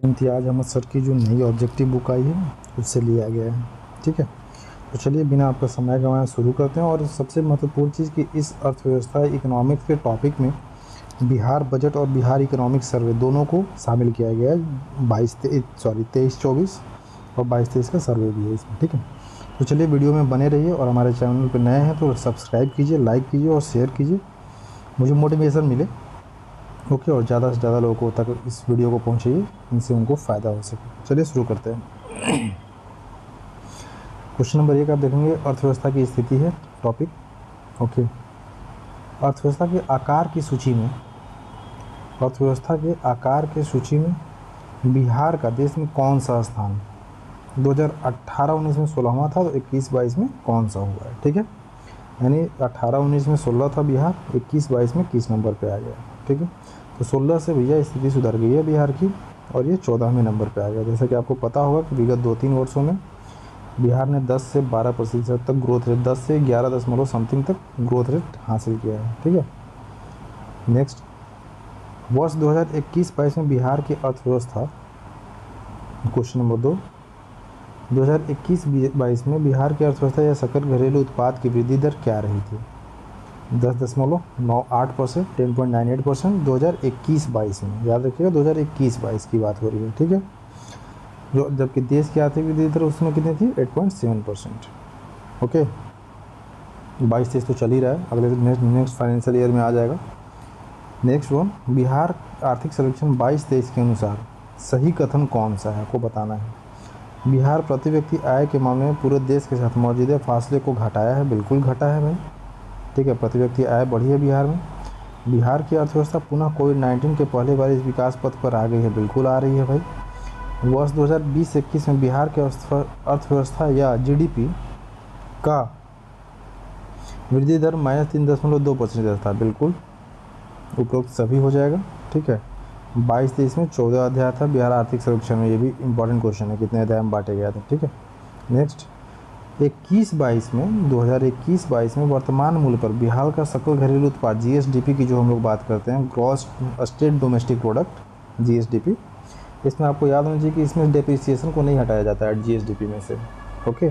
इम्तियाज़ Ahmad sir की जो नई ऑब्जेक्टिव बुक आई है उससे लिया गया है। ठीक है, तो चलिए बिना आपका समय गंवाए शुरू करते हैं। और सबसे महत्वपूर्ण चीज़ कि इस अर्थव्यवस्था इकोनॉमिक्स के टॉपिक में बिहार बजट और बिहार इकोनॉमिक सर्वे दोनों को शामिल किया गया है। 23-24 और 22-23 का सर्वे भी है इसमें। ठीक है, तो चलिए वीडियो में बने रहिए और हमारे चैनल पर नए हैं तो सब्सक्राइब कीजिए, लाइक कीजिए और शेयर कीजिए, मुझे मोटिवेशन मिले। ओके, और ज़्यादा से ज़्यादा लोगों तक इस वीडियो को पहुँचाइए, इनसे उनको फ़ायदा हो सके। चलिए शुरू करते हैं। क्वेश्चन नंबर 1 आप देखेंगे, अर्थव्यवस्था की स्थिति है टॉपिक। ओके, अर्थव्यवस्था के आकार की सूची में, अर्थव्यवस्था के आकार के सूची में बिहार का देश में कौन सा स्थान 2018-19 में 16वां था, तो 21-22 में कौन सा हुआ है। ठीक है, यानी 18-19 में 16 था बिहार, 21-22 में किस नंबर पे आ गया। ठीक है, तो 16 से भैया स्थिति सुधर गई है बिहार की और ये 14वें नंबर पे आ गया। जैसा कि आपको पता होगा कि विगत 2-3 वर्षों में बिहार ने 10 से 12% तक ग्रोथ रेट, 10 से 11 दशमलव समथिंग तक ग्रोथ रेट हासिल किया है। ठीक है, नेक्स्ट, वर्ष 2021-22 में बिहार की अर्थव्यवस्था, क्वेश्चन नंबर 2, 2021-22 में बिहार की अर्थव्यवस्था या सकल घरेलू उत्पाद की वृद्धि दर क्या रही थी। 10.98%, 10.98% 2021-22 में, याद रखिएगा 2021-22 की बात हो रही है। ठीक है, जो जबकि देश की आर्थिक वृद्धि दर उसमें कितनी थी, 8.7%। ओके, 22-23 तो चल ही रहा है, अगले नेक्स्ट फाइनेंशियल ईयर में आ जाएगा। नेक्स्ट वन, बिहार आर्थिक सर्वेक्षण 22-23 के अनुसार सही कथन कौन सा है, आपको बताना है। बिहार प्रति व्यक्ति आय के मामले में पूरे देश के साथ मौजूदा फासले को घटाया है, बिल्कुल घटा है भाई। ठीक है, प्रति व्यक्ति आय बढ़ी है बिहार में। बिहार की अर्थव्यवस्था पुनः कोविड-19 के पहले बार इस विकास पथ पर आ गई है, बिल्कुल आ रही है भाई। वर्ष 2020-21 में बिहार के अर्थव्यवस्था या जीडीपी का वृद्धि दर -3.2% था, बिल्कुल उपरोक्त सभी हो जाएगा। ठीक है, 22-23 में 14 अध्याय था बिहार आर्थिक सर्वेक्षण में, ये भी इंपॉर्टेंट क्वेश्चन है, कितने अध्याय में बांटे गए थे। ठीक है, नेक्स्ट, 21-22 में 2021-22 में वर्तमान मूल्य पर बिहार का सकल घरेलू उत्पाद जीएसडीपी की जो हम लोग बात करते हैं, gross state domestic product GSDP, इसमें आपको याद होना चाहिए कि इसमें डेप्रिसिएशन को नहीं हटाया जाता है जीएसडीपी में से। ओके,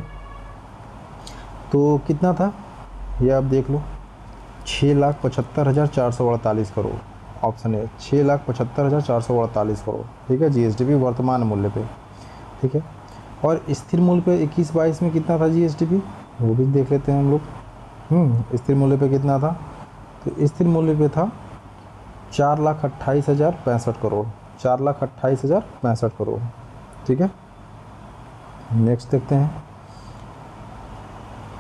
तो कितना था ये आप देख लो, 6,75,448 करोड़, ऑप्शन है 6,75,448 करोड़। ठीक है, जीएसडीपी वर्तमान मूल्य पे। ठीक है, और स्थिर मूल्य पे 21-22 में कितना था जीएसडीपी, वो भी देख लेते हैं हम लोग। स्थिर मूल्य पे कितना था, तो स्थिर मूल्य पे था 4,28,065 करोड़, 4,28,065 करोड़। ठीक है, नेक्स्ट देखते हैं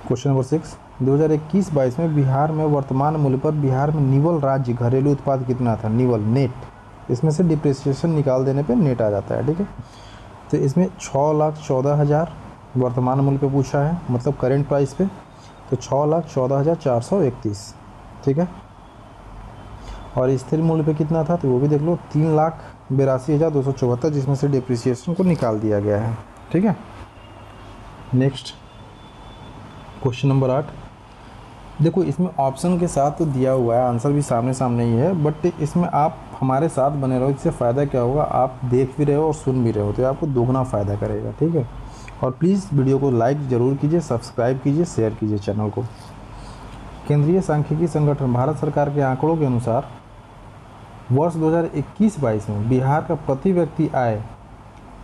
क्वेश्चन नंबर 6, 2021-22 में बिहार में वर्तमान मूल्य पर बिहार में निवल राज्य घरेलू उत्पाद कितना था, निवल नेट, इसमें से डिप्रिसिएशन निकाल देने पे नेट आ जाता है। ठीक है, तो इसमें 6,14,000 वर्तमान मूल्य पे पूछा है, मतलब करेंट प्राइस पे, तो 6,14,431। ठीक है, और स्थिर मूल्य पे कितना था, तो वो भी देख लो, 3,82,274, जिसमें से डिप्रिसिएशन को निकाल दिया गया है। ठीक है, नेक्स्ट क्वेश्चन नंबर 8, देखो इसमें ऑप्शन के साथ तो दिया हुआ है, आंसर भी सामने सामने ही है, बट इसमें आप हमारे साथ बने रहो, इससे फ़ायदा क्या होगा, आप देख भी रहे हो और सुन भी रहे हो, तो आपको दोगुना फ़ायदा करेगा। ठीक है, और प्लीज़ वीडियो को लाइक ज़रूर कीजिए, सब्सक्राइब कीजिए, शेयर कीजिए चैनल को। केंद्रीय सांख्यिकी संगठन भारत सरकार के आंकड़ों के अनुसार वर्ष 2021-22 में बिहार का प्रति व्यक्ति आय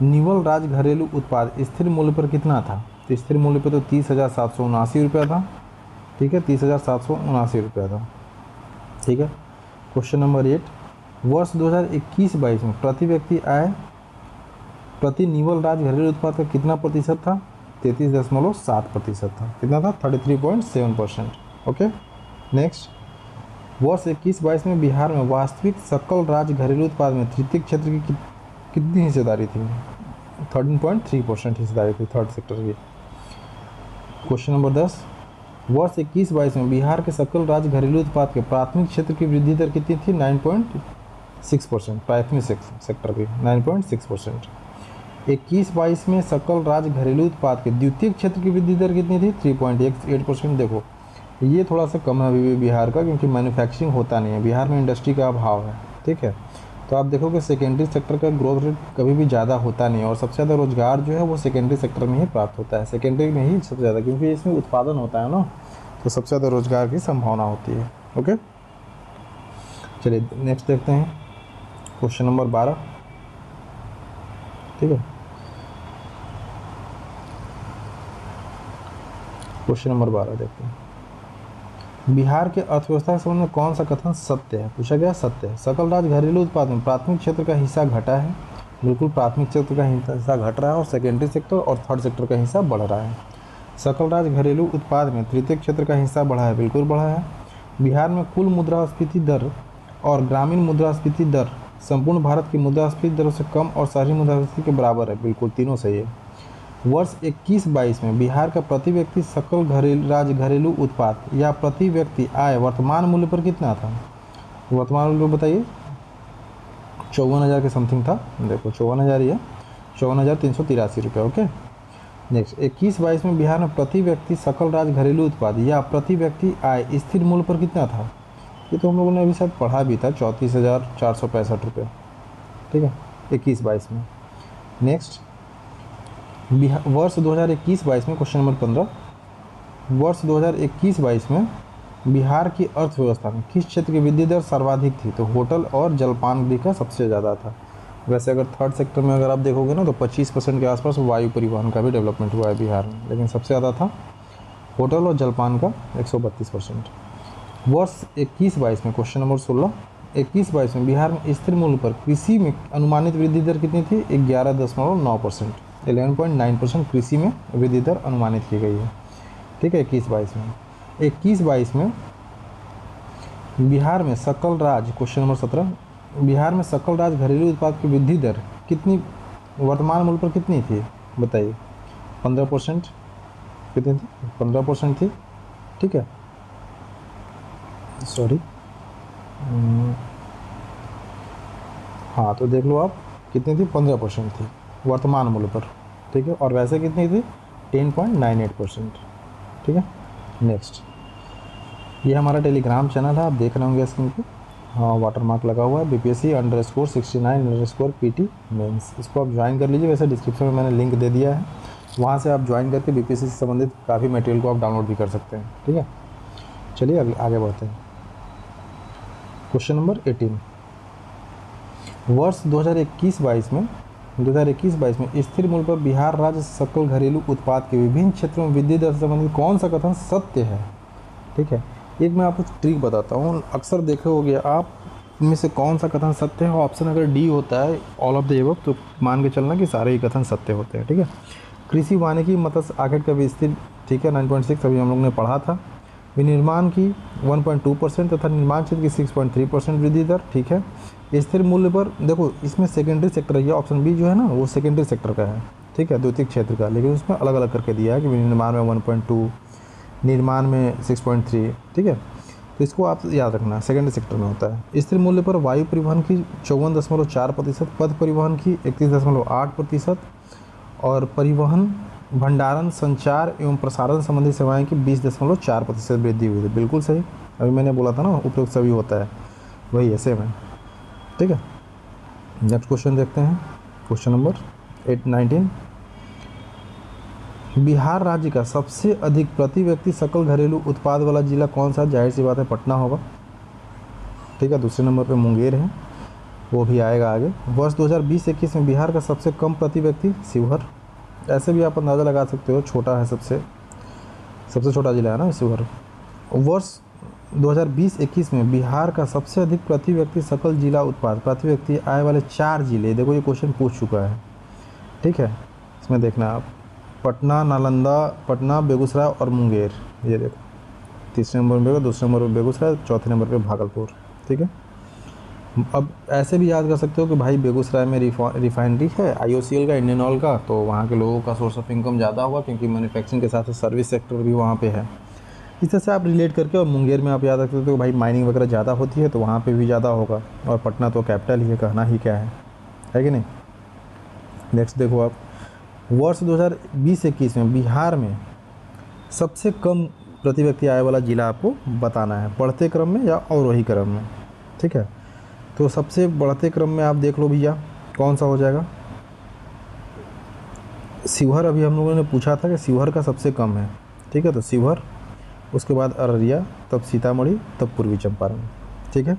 निवल राज्य घरेलू उत्पाद स्थिर मूल्य पर कितना था, तो स्थिर मूल्य पर तो 30,779 रुपया था। ठीक है, 30,779 रुपया था। ठीक है, क्वेश्चन नंबर 8, वर्ष 2021-22 में प्रति व्यक्ति आय प्रति निवल राज्य घरेलू उत्पाद का कितना प्रतिशत था, 33.7% था। कितना था, 33.7%। ओके, नेक्स्ट, वर्ष 21-22 में बिहार में वास्तविक सकल राज्य घरेलू उत्पाद में तृतीय क्षेत्र की कितनी हिस्सेदारी थी, 13.3% हिस्सेदारी थी थर्ड सेक्टर की। क्वेश्चन नंबर 10, वर्ष 21-22 में बिहार के सकल राज्य घरेलू उत्पाद के प्राथमिक क्षेत्र की वृद्धि दर कितनी थी, 9.6%, प्राथमिक सेक्टर की 9.6%। 21-22 में सकल राज्य घरेलू उत्पाद के द्वितीय क्षेत्र की वृद्धि दर कितनी थी, 3.8%। देखो ये थोड़ा सा कम है अभी भी बिहार का, क्योंकि मैन्युफैक्चरिंग होता नहीं है बिहार में, इंडस्ट्री का अभाव है। ठीक है, तो आप देखोगे सेकेंडरी सेक्टर का ग्रोथ रेट कभी भी ज़्यादा होता नहीं, और सबसे ज़्यादा रोजगार जो है वो सेकेंडरी सेक्टर में ही प्राप्त होता है, सेकेंडरी में ही सबसे ज़्यादा, क्योंकि इसमें उत्पादन होता है ना, तो सबसे ज़्यादा रोजगार की संभावना होती है। ओके, चलिए नेक्स्ट देखते हैं क्वेश्चन नंबर 12। ठीक है, क्वेश्चन नंबर 12 देखते हैं। बिहार के अर्थव्यवस्था के संबंध में कौन सा कथन सत्य है? पूछा गया सत्य है। सकल राज्य घरेलू उत्पाद में प्राथमिक क्षेत्र का हिस्सा घटा है, बिल्कुल प्राथमिक क्षेत्र का हिस्सा घट रहा है, और सेकेंडरी सेक्टर और थर्ड सेक्टर का हिस्सा बढ़ रहा है। सकल राज्य घरेलू उत्पाद में तृतीय क्षेत्र का हिस्सा बढ़ा है, बिल्कुल बढ़ा है। बिहार में कुल मुद्रास्फीति दर और ग्रामीण मुद्रास्फीति दर संपूर्ण भारत की मुद्रास्फीति दरों से कम और शहरी मुद्रास्फीति के बराबर है, बिल्कुल तीनों सही है। वर्ष 21-22 में बिहार का प्रति व्यक्ति सकल घरेलू उत्पाद या प्रति व्यक्ति आय वर्तमान मूल्य पर कितना था? वर्तमान मूल्य बताइए। 54,000 के समथिंग था, देखो 54,000 ही है, 54,383 रुपये। ओके, नेक्स्ट 21-22 में बिहार में प्रति व्यक्ति सकल राज्य घरेलू उत्पाद या प्रति व्यक्ति आय स्थिर मूल्य पर कितना था? ये तो हम लोगों ने अभी शायद पढ़ा भी था, 34,465 रुपये। ठीक है, 21-22 में। नेक्स्ट वर्ष 2021-22 में क्वेश्चन नंबर 15, वर्ष 2021-22 में बिहार की अर्थव्यवस्था में किस क्षेत्र की वृद्धि दर सर्वाधिक थी? तो होटल और जलपान का सबसे ज़्यादा था। वैसे अगर थर्ड सेक्टर में अगर आप देखोगे ना, तो 25% के आसपास वायु परिवहन का भी डेवलपमेंट हुआ है बिहार में, लेकिन सबसे ज़्यादा था होटल और जलपान का 132%। वर्ष 21-22 में क्वेश्चन नंबर 16, 21-22 में बिहार में स्थिर मूल्य पर कृषि में अनुमानित वृद्धि दर कितनी थी? 11.9%, 11.9% कृषि में वृद्धि दर अनुमानित की गई है। ठीक है, 21-22 में। 21-22 में बिहार में सकल राज्य, क्वेश्चन नंबर 17, बिहार में सकल राज्य घरेलू उत्पाद की वृद्धि दर कितनी वर्तमान मूल्य पर कितनी थी? बताइए। 15%। कितनी थी? 15% थी। ठीक है, सॉरी, हाँ तो देख लो आप, कितनी थी? 15% थी वर्तमान मूल्य पर। ठीक है, और वैसे कितनी थी? 10.98%। ठीक है, नेक्स्ट, ये हमारा टेलीग्राम चैनल है, आप देख रहे होंगे स्क्रीन पे, हाँ वाटरमार्क लगा हुआ है, BPSC_69_PT मेंस। इसको आप ज्वाइन कर लीजिए, वैसे डिस्क्रिप्शन में मैंने लिंक दे दिया है, वहाँ से आप ज्वाइन करके BPSC से संबंधित काफ़ी मटेरियल को आप डाउनलोड भी कर सकते हैं। ठीक है, चलिए आगे बढ़ते हैं। क्वेश्चन नंबर 18, वर्ष 2021-22 में 2021-22 में स्थिर मूल्य पर बिहार राज्य सकल घरेलू उत्पाद के विभिन्न क्षेत्रों में वृद्धि दर से संबंधित कौन सा कथन सत्य है? ठीक है, एक मैं आपको ट्रिक बताता हूँ, अक्सर देखे होगे आप, इनमें से कौन सा कथन सत्य है? ऑप्शन अगर डी होता है ऑल ऑफ द एबव, तो मान के चलना कि सारे ही कथन सत्य होते हैं। ठीक है, कृषि वानिकी मत्स्य आखेट का विस्तीर्ण, ठीक है 9.6 अभी हम लोग ने पढ़ा था। विनिर्माण की 1.2% तथा निर्माण क्षेत्र की 6.3% वृद्धि दर। ठीक है, स्थिर मूल्य पर देखो, इसमें सेकेंडरी सेक्टर है, ऑप्शन बी जो है ना वो सेकेंडरी सेक्टर का है। ठीक है, द्वितीय क्षेत्र का, लेकिन उसमें अलग अलग करके दिया है कि विनिर्माण में 1.2, निर्माण में 6.3। ठीक है, तो इसको आप याद रखना, सेकेंडरी सेक्टर में होता है। स्थिर मूल्य पर वायु परिवहन की 54.4%, पथ परिवहन की 31.8% और परिवहन, भंडारण, संचार एवं प्रसारण संबंधी सेवाएं की 20.4% वृद्धि हुई थी। बिल्कुल सही, अभी मैंने बोला था ना उपयुक्त सभी होता है, वही है, सेम है। ठीक है, नेक्स्ट क्वेश्चन देखते हैं, क्वेश्चन नंबर 19, बिहार राज्य का सबसे अधिक प्रति व्यक्ति सकल घरेलू उत्पाद वाला जिला कौन सा? जाहिर सी बात है पटना होगा। ठीक है, दूसरे नंबर पे मुंगेर है, वो भी आएगा आगे। वर्ष 2020-21 में बिहार का सबसे कम प्रति व्यक्ति शिवहर, ऐसे भी आप अंदाज़ा लगा सकते हो, छोटा है, सबसे छोटा जिला है ना शिवहर। वर्ष 2020-21 में बिहार का सबसे अधिक प्रति व्यक्ति सकल जिला उत्पाद प्रति व्यक्ति आय वाले 4 जिले, देखो ये क्वेश्चन पूछ चुका है। ठीक है, इसमें देखना आप, पटना, नालंदा, पटना, बेगूसराय और मुंगेर, ये देखो, तीसरे नंबर पे, दूसरे नंबर पे बेगूसराय, चौथे नंबर पे भागलपुर। ठीक है, अब ऐसे भी याद कर सकते हो कि भाई बेगूसराय में रिफाइनरी है IOCL का, इंडियन ऑयल का, तो वहाँ के लोगों का सोर्स ऑफ इनकम ज़्यादा हुआ, क्योंकि मैन्युफैक्चरिंग के साथ साथ सर्विस सेक्टर भी वहाँ पे है। इस तरह से आप रिलेट करके, और मुंगेर में आप याद रख सकते हो भाई माइनिंग वगैरह ज़्यादा होती है, तो वहाँ पे भी ज़्यादा होगा, और पटना तो कैपिटल ही है, कहना ही क्या है कि नहीं। नेक्स्ट देखो आप, वर्ष 2020-21 में बिहार में सबसे कम प्रति व्यक्ति आय वाला जिला आपको बताना है, बढ़ते क्रम में या अवरोही क्रम में। ठीक है, तो सबसे बढ़ते क्रम में आप देख लो भैया कौन सा हो जाएगा। शिवहर अभी हम लोगों ने पूछा था कि शिवहर का सबसे कम है, ठीक है। तो शिवहर, उसके बाद अररिया, तब सीतामढ़ी, तब पूर्वी चंपारण, ठीक है।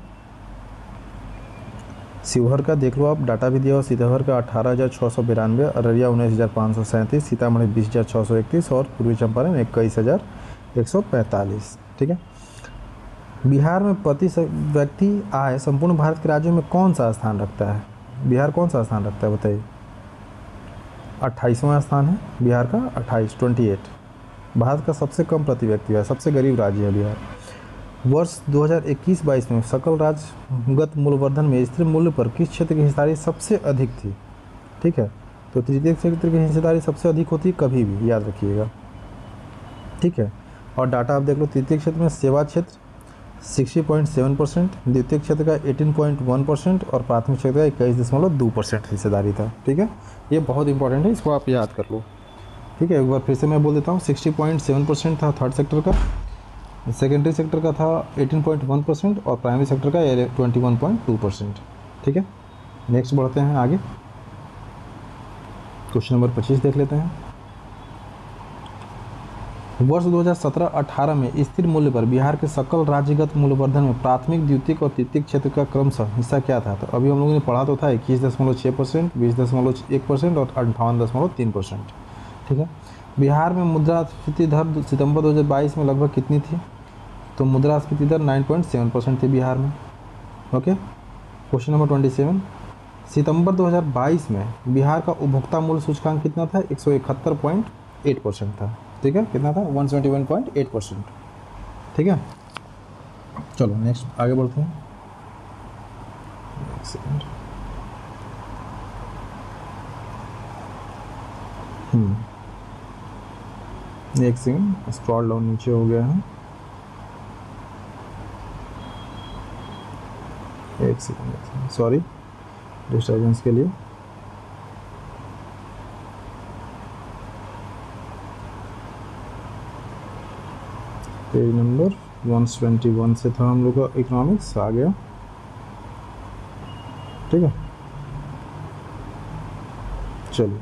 शिवहर का देख लो आप, डाटा भी दिया हुआ। शिवहर का 18,692, अररिया 19,537, सीतामढ़ी 20,631 और पूर्वी चंपारण 21,145, ठीक है। बिहार में प्रति व्यक्ति आय संपूर्ण भारत के राज्यों में कौन सा स्थान रखता है? बिहार कौन सा स्थान रखता है बताइए? 28वां स्थान है बिहार का, 28 भारत का सबसे कम प्रति व्यक्ति है, सबसे गरीब राज्य है बिहार। वर्ष 2021-22 में सकल राज्यगत मूल्यवर्धन में स्थिर मूल्य पर किस क्षेत्र की हिस्सेदारी सबसे अधिक थी? ठीक है, तो तृतीय क्षेत्र की हिस्सेदारी सबसे अधिक होती है कभी भी, याद रखिएगा, ठीक है। और डाटा आप देख लो, तृतीय क्षेत्र में सेवा क्षेत्र 60.7%, द्वितीय क्षेत्र का 18.1% और प्राथमिक क्षेत्र का 21.2% हिस्सेदारी था, ठीक है। ये बहुत इंपॉर्टेंट है, इसको आप याद कर लो, ठीक है। एक बार फिर से मैं बोल देता हूँ, 60.7% था थर्ड सेक्टर का, सेकेंडरी सेक्टर का था 18.1% और प्राइमरी सेक्टर का 21.2%, ठीक है। नेक्स्ट बढ़ते हैं आगे, क्वेश्चन नंबर 25 देख लेते हैं। वर्ष 2017-18 में स्थिर मूल्य पर बिहार के सकल राज्यगत मूल्यवर्धन में प्राथमिक, द्वितीयक और तृतीयक क्षेत्र का क्रमशः हिस्सा क्या था? तो अभी हम लोगों ने पढ़ा तो था 21.6%, 20.1% और 58.3%, ठीक है। बिहार में मुद्रास्फीति दर सितंबर 2022 में लगभग कितनी थी? तो मुद्रास्फीति दर 9.7% थी बिहार में, ओके। क्वेश्चन नंबर 27, सितंबर 2022 में बिहार का उपभोक्ता मूल्य सूचकांक कितना था? 171.8% था, ठीक है। कितना था? 171.8%, ठीक है। चलो नेक्स्ट आगे बढ़ते हैं। एक सेकंड, एक सेकंड, स्क्रॉल डाउन नीचे हो गया है, एक सेकंड, सॉरी डिस्टर्बेंस के लिए। पेज नंबर 121 से था हम लोग का इकोनॉमिक्स, आ गया, ठीक है। चलिए,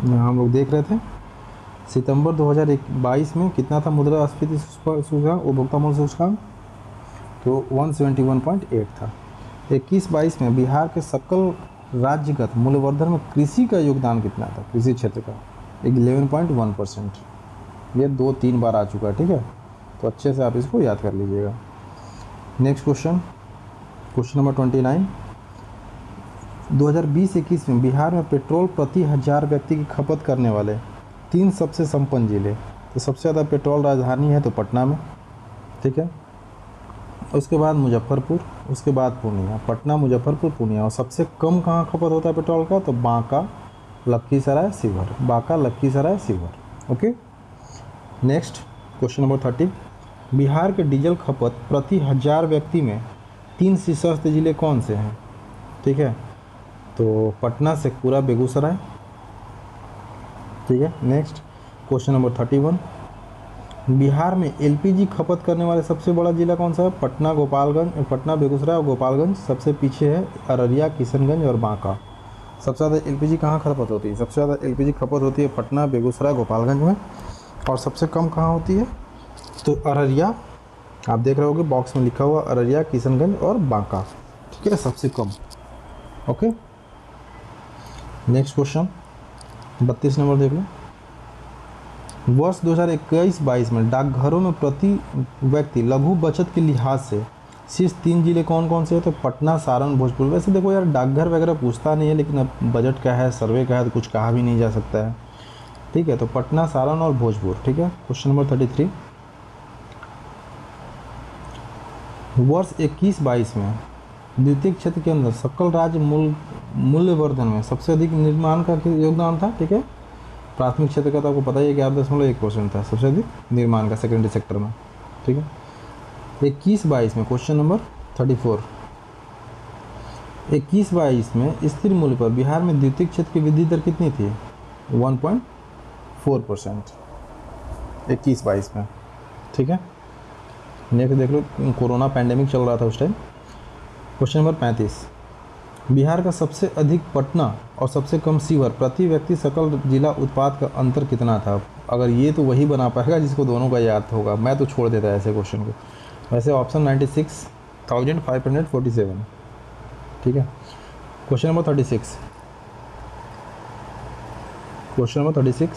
यहाँ हम लोग देख रहे थे सितंबर 2022 में कितना था मुद्रास्फीति सूचकांक, उपभोक्ता मूल्य सूचकांक? तो 171.8 था। 21-22 में बिहार के सकल राज्यगत मूल्यवर्धन में कृषि का योगदान कितना था? कृषि क्षेत्र का 11.1%। ये 2-3 बार आ चुका है, ठीक है। तो अच्छे से आप इसको याद कर लीजिएगा। नेक्स्ट क्वेश्चन, क्वेश्चन नंबर 29, 2020-21 में बिहार में पेट्रोल प्रति 1000 व्यक्ति की खपत करने वाले 3 सबसे संपन्न जिले। तो सबसे ज़्यादा पेट्रोल राजधानी है तो पटना में, ठीक है। उसके बाद मुजफ्फरपुर, उसके बाद पूर्णिया, पटना, मुजफ्फरपुर, पूर्णिया। और सबसे कम कहाँ खपत होता है पेट्रोल का? तो Banka, Lakhisarai, Sheohar, Banka, Lakhisarai, Sheohar, okay. Next question number 30, Bihar के डीजल खपत प्रति 1000 व्यक्ति में 3 शीर्षस्थ जिले कौन से हैं? ठीक है, तो पटना, शेखपुरा, बेगूसराय, ठीक है। नेक्स्ट क्वेश्चन नंबर 31, बिहार में एलपीजी खपत करने वाले सबसे बड़ा जिला कौन सा है? पटना, गोपालगंज, पटना, बेगूसराय और गोपालगंज। सबसे पीछे है अररिया, किशनगंज और बांका। सबसे ज़्यादा एलपीजी कहाँ खपत होती है? सबसे ज़्यादा एलपीजी खपत होती है पटना, बेगूसराय, गोपालगंज में। और सबसे कम कहाँ होती है? तो अररिया, आप देख रहे होगे बॉक्स में लिखा हुआ अररिया, किशनगंज और बांका, ठीक है, सबसे कम, ओके। नेक्स्ट क्वेश्चन 32 नंबर देख लो। वर्ष 2021-22 में डाकघरों में प्रति व्यक्ति लघु बचत के लिहाज से शीर्ष 3 जिले कौन कौन से हैं? तो पटना, सारण, भोजपुर। वैसे देखो यार, डाकघर वगैरह पूछता नहीं है, लेकिन अब बजट का है, सर्वे का है, तो कुछ कहा भी नहीं जा सकता है, ठीक है। तो पटना, सारण और भोजपुर, ठीक है। क्वेश्चन नंबर 33, वर्ष 21-22 में द्वितीय क्षेत्र के अंदर सकल राज्य मूल्यवर्धन में सबसे अधिक निर्माण का योगदान था, ठीक है। प्राथमिक क्षेत्र का तो आपको पता ही है कि 8.1% था सबसे अधिक निर्माण का सेकेंडरी सेक्टर में, ठीक है। 21-22 में क्वेश्चन नंबर 34, 21-22 में स्थिर मूल्य पर बिहार में द्वितीय क्षेत्र की वृद्धि दर कितनी थी? 1.4%, 21-22 में, ठीक है। नेक्स्ट देख लो, कोरोना पैंडेमिक चल रहा था उस टाइम। क्वेश्चन नंबर 35, बिहार का सबसे अधिक पटना और सबसे कम सीवर प्रति व्यक्ति सकल जिला उत्पाद का अंतर कितना था? अगर ये तो वही बना पाएगा जिसको दोनों का याद होगा, मैं तो छोड़ देता ऐसे क्वेश्चन को। वैसे ऑप्शन 96,547, ठीक है। क्वेश्चन नंबर 36,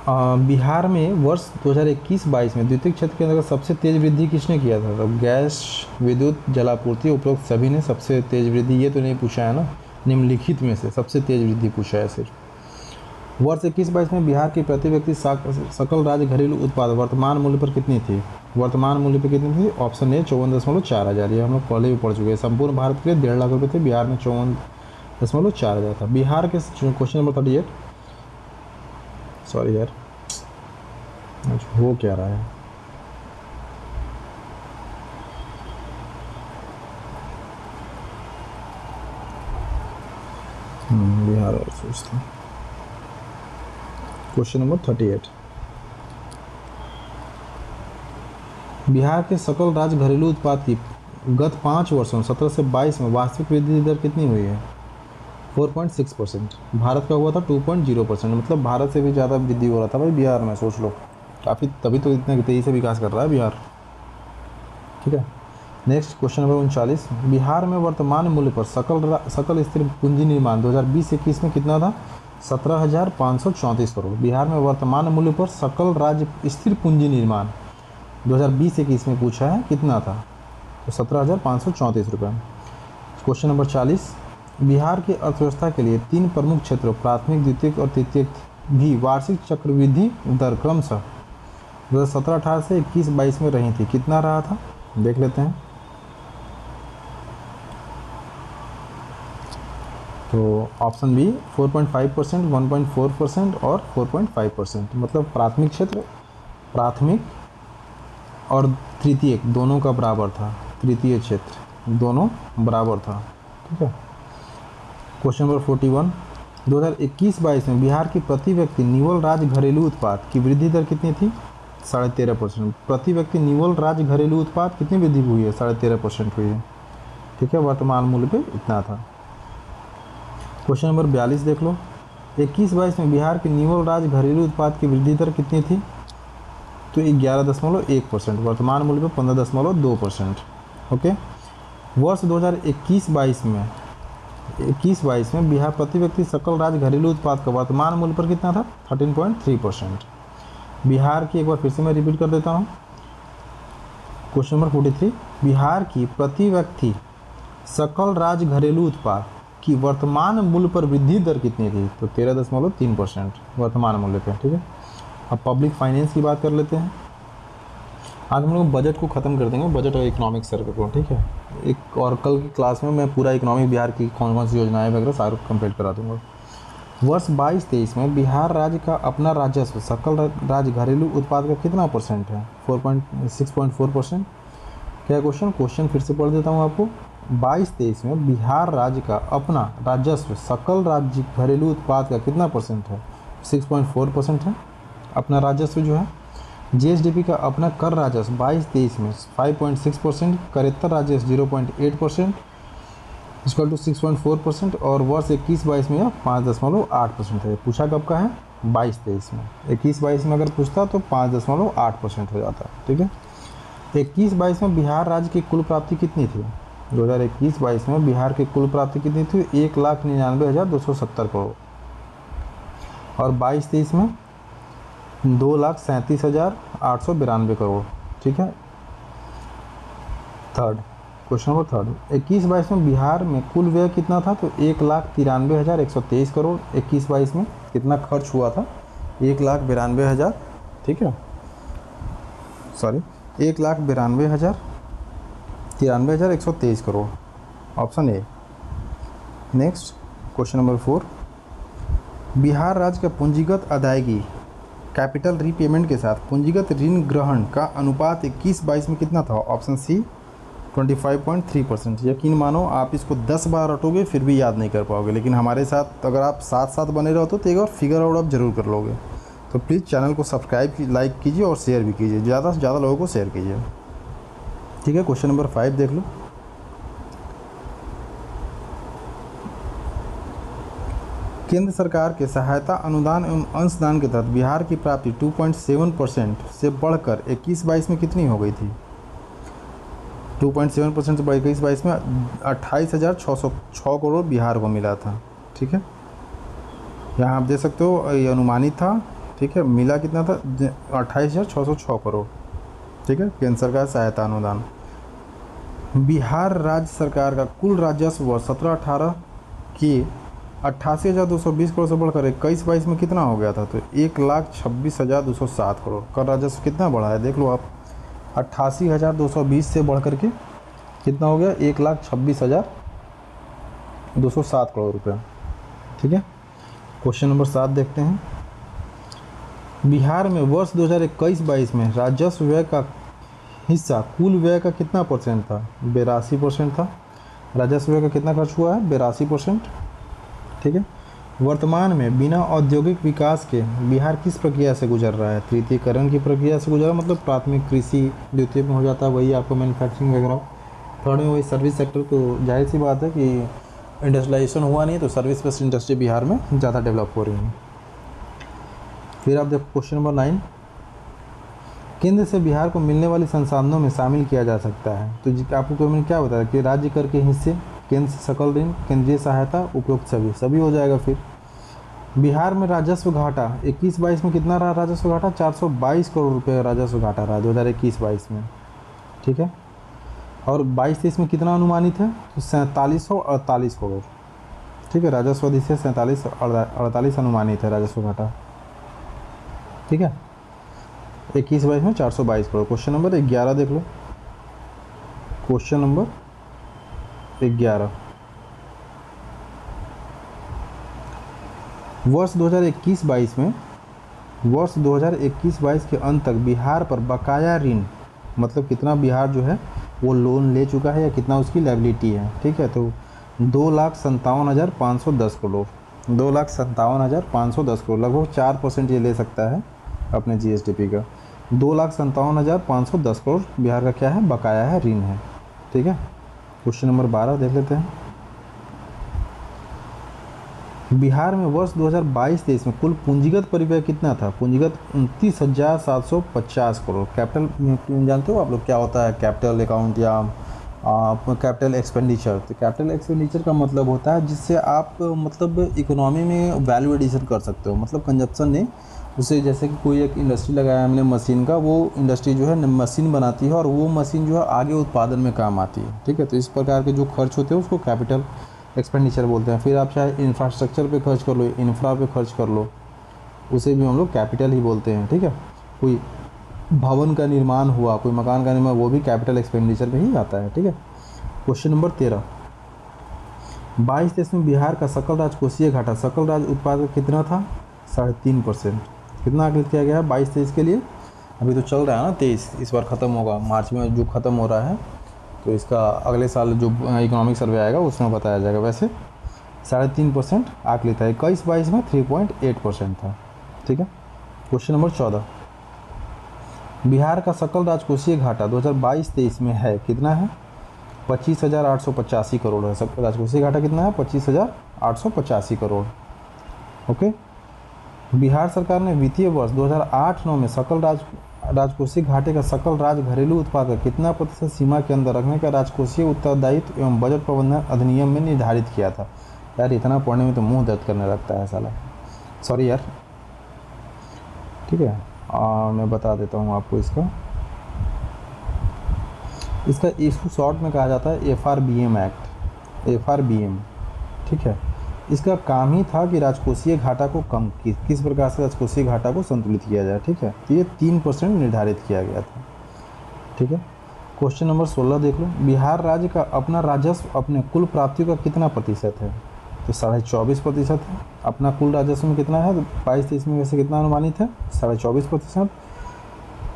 बिहार में वर्ष 2021-22 में द्वितीय क्षेत्र के अंतर्गत सबसे तेज वृद्धि किसने किया था? तो गैस, विद्युत, जलापूर्ति, उपरोक्त सभी ने सबसे तेज वृद्धि, ये तो नहीं पूछा है ना, निम्नलिखित में से सबसे तेज वृद्धि पूछा है सिर्फ। वर्ष 21-22 में बिहार की प्रति व्यक्ति सकल राज्य घरेलू उत्पाद वर्तमान मूल्य पर कितनी थी? वर्तमान मूल्य पर कितनी थी? ऑप्शन ए 54.4 हज़ार, ये हम लोग पहले भी पढ़ चुके हैं। संपूर्ण भारत के लिए 1.5 लाख रुपये थे, बिहार में 54.4 हज़ार था। बिहार के क्वेश्चन नंबर 38, सॉरी यार हो क्या रहा है, बिहार और सोचते हैं। क्वेश्चन नंबर 38, बिहार के सकल राज्य घरेलू उत्पाद की गत 5 वर्षों 17 से 22 में वास्तविक वृद्धि दर कितनी हुई है? 4.6%। भारत का हुआ था 2.0%, मतलब भारत से भी ज़्यादा वृद्धि हो रहा था भाई बिहार में, सोच लो काफ़ी, तभी तो इतने तेज़ी से विकास कर रहा है बिहार, ठीक है। नेक्स्ट क्वेश्चन नंबर 39, बिहार में वर्तमान मूल्य पर सकल स्थिर पूंजी निर्माण 2020-21 में कितना था? 17,534 करोड़। बिहार में वर्तमान मूल्य पर सकल राज्य स्थिर पूंजी निर्माण 2020-21 में पूछा है कितना था? तो 17,534 रुपये। क्वेश्चन नंबर 40, बिहार की अर्थव्यवस्था के लिए 3 प्रमुख क्षेत्रों प्राथमिक, द्वितीयक और तृतीयक भी वार्षिक चक्रवृद्धि दर क्रमशः 2017-18 से 21-22 में रही थी, कितना रहा था? देख लेते हैं। तो ऑप्शन बी 4.5%, 1.4% और 4.5%, मतलब प्राथमिक और तृतीयक दोनों का बराबर था, तृतीय क्षेत्र दोनों बराबर था, ठीक है। क्वेश्चन नंबर 41, 2021-22 में बिहार की प्रति व्यक्ति निवल राज्य घरेलू उत्पाद की वृद्धि दर कितनी थी? 13.5%। प्रति व्यक्ति निवल राज्य घरेलू उत्पाद कितनी वृद्धि हुई है? 13.5% हुई है, ठीक है। वर्तमान मूल्य पे इतना था। क्वेश्चन नंबर 42 देख लो, 21-22 में बिहार के निवल राज्य घरेलू उत्पाद की वृद्धि दर कितनी थी? तो 11.1%, वर्तमान मूल्य पे 15.2%, ओके। वर्ष 2021-22 में बिहार प्रति व्यक्ति सकल राज्य घरेलू उत्पाद का वर्तमान मूल्य पर कितना था? 13.3%। बिहार की एक बार फिर से मैं रिपीट कर देता हूँ। क्वेश्चन नंबर 43, बिहार की प्रति व्यक्ति सकल राज्य घरेलू उत्पाद की वर्तमान मूल्य पर वृद्धि दर कितनी थी? तो 13.3% वर्तमान मूल्य पे, ठीक है। अब पब्लिक फाइनेंस की बात कर लेते हैं। आज हम लोग बजट को ख़त्म कर देंगे, बजट और इकोनॉमिक सर्वे को, ठीक है। एक और कल की क्लास में मैं पूरा इकोनॉमिक बिहार की कौन कौन सी योजनाएं वगैरह सारा कंप्लीट करा दूंगा। वर्ष 22-23 में बिहार राज्य का अपना राजस्व सकल राज्य घरेलू उत्पाद का कितना परसेंट है? 6.4%। क्या क्वेश्चन फिर से पढ़ देता हूँ आपको। 22-23 में बिहार राज्य का अपना राजस्व सकल राज्य घरेलू उत्पाद का कितना परसेंट है? 6.4% है अपना राजस्व जो है। जीएसडीपी का अपना कर राजस्व 22-23 में 5.6%, करेत्तर राजस्व 0.8%, इक्वल टू 6.4%, और वर्ष 21-22 में 5.8% है। पूछा कब का है? 22-23 में। 21-22 में अगर पूछता तो 5.8% हो जाता, ठीक है। 21-22 में बिहार राज्य की कुल प्राप्ति कितनी थी? 2021-22 में बिहार की कुल प्राप्ति कितनी थी? 1,99,270 करोड़, और 22-23 में 2,37,892 करोड़, ठीक है। क्वेश्चन नंबर थर्ड, 21-22 में बिहार में कुल व्यय कितना था? तो 1,93,123 करोड़। 21-22 में कितना खर्च हुआ था? 1,92,000, ठीक है, sorry 1,93,123 crore, option A. Next question number 4, Bihar राज्य का पूंजीगत अदायगी कैपिटल रीपेमेंट के साथ पूंजीगत ऋण ग्रहण का अनुपात 21-22 में कितना था? Option C 25.3%। यकीन मानो आप इसको 10 बार रटोगे फिर भी याद नहीं कर पाओगे, लेकिन हमारे साथ अगर आप साथ साथ बने रहो तो एक और फिगर आउट आप जरूर कर लोगे। तो प्लीज़ चैनल को सब्सक्राइब लाइक कीजिए और शेयर भी कीजिए, ज़्यादा से ज़्यादा लोगों को शेयर कीजिए, ठीक है। क्वेश्चन नंबर 5 देख लो। केंद्र सरकार के सहायता अनुदान एवं अंशदान के तहत बिहार की प्राप्ति 2.7% से बढ़कर 21-22 में कितनी हो गई थी? 2.7% से बढ़कर 21-22 में 28,606 करोड़ बिहार को मिला था। ठीक है, यहाँ आप देख सकते हो ये अनुमानित था। ठीक है, मिला कितना था? 28,606 करोड़। ठीक है, केंद्र सरकार सहायता अनुदान। बिहार राज्य सरकार का कुल राजस्व 17-18 के 88,220 करोड़ से बढ़कर 21-22 में कितना हो गया था? तो 1,26,207 करोड़ का राजस्व कितना बढ़ा है देख लो आप। 88,220 से बढ़ करके कितना हो गया? 1,26,207 करोड़ रुपये। ठीक है, क्वेश्चन नंबर 7 देखते हैं। बिहार में वर्ष 2021-22 में राजस्व व्यय का हिस्सा कुल व्यय का कितना परसेंट था? 82% था। राजस्व व्यय का कितना खर्च हुआ है? 82%। ठीक है, वर्तमान में बिना औद्योगिक विकास के बिहार किस प्रक्रिया से गुजर रहा है? तृतीयकरण की प्रक्रिया से गुजर रहा है, मतलब प्राथमिक कृषि, द्वितीय में हो जाता है वही आपको मैन्युफैक्चरिंग वगैरह, थर्ड में वही सर्विस सेक्टर। तो जाहिर सी बात है कि इंडस्ट्रियलाइजेशन हुआ नहीं, तो सर्विस बेस्ड इंडस्ट्री बिहार में ज़्यादा डेवलप हो रही है। फिर आप देखो क्वेश्चन नंबर 9, केंद्र से बिहार को मिलने वाली संसाधनों में शामिल किया जा सकता है। तो आपको मैंने क्या बताया कि राज्य कर के हिस्से, केंद्र से सकल ऋण, केंद्रीय सहायता, उपरोक्त सभी हो जाएगा। फिर बिहार में राजस्व घाटा 21-22 में कितना रहा? राजस्व घाटा 422 करोड़ रुपये का राजस्व घाटा रहा 2021-22 में। ठीक है, और 22-23 में कितना अनुमानित है? तो 4748 करोड़। ठीक है, राजस्व अधिशेष 4748 अनुमानित है राजस्व घाटा। ठीक है, 21-22 में 422 करोड़। क्वेश्चन नंबर 11 देख लो। क्वेश्चन नंबर 11, वर्ष 2021-22 में, वर्ष 2021-22 के अंत तक बिहार पर बकाया ऋण, मतलब कितना बिहार जो है वो लोन ले चुका है या कितना उसकी लायबिलिटी है। ठीक है, तो 2,57,510 करोड़, 2,57,510 करोड़, लगभग 4% ये ले सकता है अपने GSDP का। 2,57,510 करोड़ बिहार का क्या है? बकाया है, ऋण है। ठीक है, क्वेश्चन नंबर 12 देख लेते हैं। बिहार में वर्ष 2022-23 में कुल पूंजीगत परिव्यय कितना था? पूंजीगत 29,750 करोड़। कैपिटल जानते हो आप लोग क्या होता है? कैपिटल अकाउंट या कैपिटल एक्सपेंडिचर। तो कैपिटल एक्सपेंडिचर का मतलब होता है जिससे आप मतलब इकोनॉमी में वैल्यू एडिशन कर सकते हो, मतलब कंजप्शन नहीं, उसे जैसे कि कोई एक इंडस्ट्री लगाया हमने मशीन का, वो इंडस्ट्री जो है मशीन बनाती है और वो मशीन जो है आगे उत्पादन में काम आती है। ठीक है, तो इस प्रकार के जो खर्च होते हैं उसको कैपिटल एक्सपेंडिचर बोलते हैं। फिर आप चाहे इंफ्रास्ट्रक्चर पे खर्च कर लो, इंफ्रा पे खर्च कर लो, उसे भी हम लोग कैपिटल ही बोलते हैं। ठीक है, कोई भवन का निर्माण हुआ, कोई मकान का निर्माण, वो भी कैपिटल एक्सपेंडिचर में ही आता है। ठीक है, क्वेश्चन नंबर 13, 22-23 में बिहार का सकल राजकोषीय घाटा सकल राज उत्पादन कितना था? 3.5%। कितना आकलित किया गया है 22-23 के लिए? अभी तो चल रहा है ना 23, इस बार ख़त्म होगा मार्च में जो ख़त्म हो रहा है, तो इसका अगले साल जो इकोनॉमिक सर्वे आएगा उसमें बताया जाएगा। वैसे 3.5% आकलित है। 21-22 में 3.8% था। ठीक है, क्वेश्चन नंबर 14, बिहार का सकल राजकोषीय घाटा 2022-23 में है कितना है? 25,885 करोड़ है। सकल राजकोषीय घाटा कितना है? 25,885 करोड़। ओके, बिहार सरकार ने वित्तीय वर्ष 2008-9 में सकल राजकोषीय घाटे का सकल राज्य घरेलू उत्पाद का कितना प्रतिशत सीमा के अंदर रखने का राजकोषीय उत्तरदायित्व एवं बजट प्रबंधन अधिनियम में निर्धारित किया था। यार इतना पढ़ने में तो मुंह दर्द करने लगता है साला, सॉरी यार। ठीक है, मैं बता देता हूँ आपको इसको शॉर्ट में कहा जाता है FRBM एक्ट, FRBM। ठीक है, इसका काम ही था कि राजकोषीय घाटा को कम किस प्रकार से राजकोषीय घाटा को संतुलित किया जाए। ठीक है, तो ये 3% निर्धारित किया गया था। ठीक है, क्वेश्चन नंबर 16 देख लो। बिहार राज्य का अपना राजस्व अपने कुल प्राप्तियों का कितना प्रतिशत है? तो 24.5% है। अपना कुल राजस्व में कितना है? 22-23 में वैसे कितना अनुमानित है? 24.5%।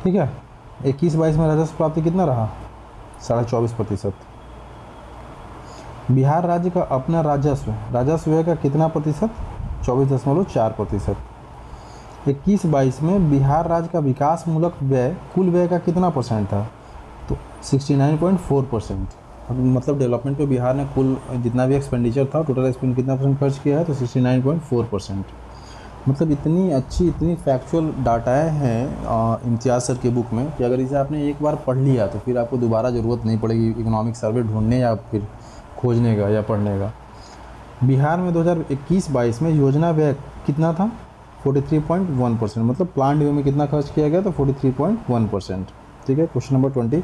ठीक है, 21-22 में राजस्व प्राप्ति कितना रहा? 24.5%। बिहार राज्य का अपना राजस्व व्यय का कितना प्रतिशत? 24.4%। 21-22 में बिहार राज्य का विकास मूलक व्यय कुल व्यय का कितना परसेंट था? तो 69.4%। मतलब डेवलपमेंट पे बिहार ने कुल जितना भी एक्सपेंडिचर था, टोटल एक्सपेंड कितना परसेंट खर्च किया है, तो 69.4%। मतलब इतनी अच्छी, इतनी फैक्चुअल डाटाएँ हैं इम्तियाज़ सर के बुक में कि अगर इसे आपने एक बार पढ़ लिया तो फिर आपको दोबारा ज़रूरत नहीं पड़ेगी इकोनॉमिक सर्वे ढूंढने या फिर खोजने का या पढ़ने का। बिहार में 2021-22 में योजना व्यय कितना था? 43.1%। मतलब प्लान व्यय में कितना खर्च किया गया? तो 43.1%। ठीक है। क्वेश्चन नंबर 20,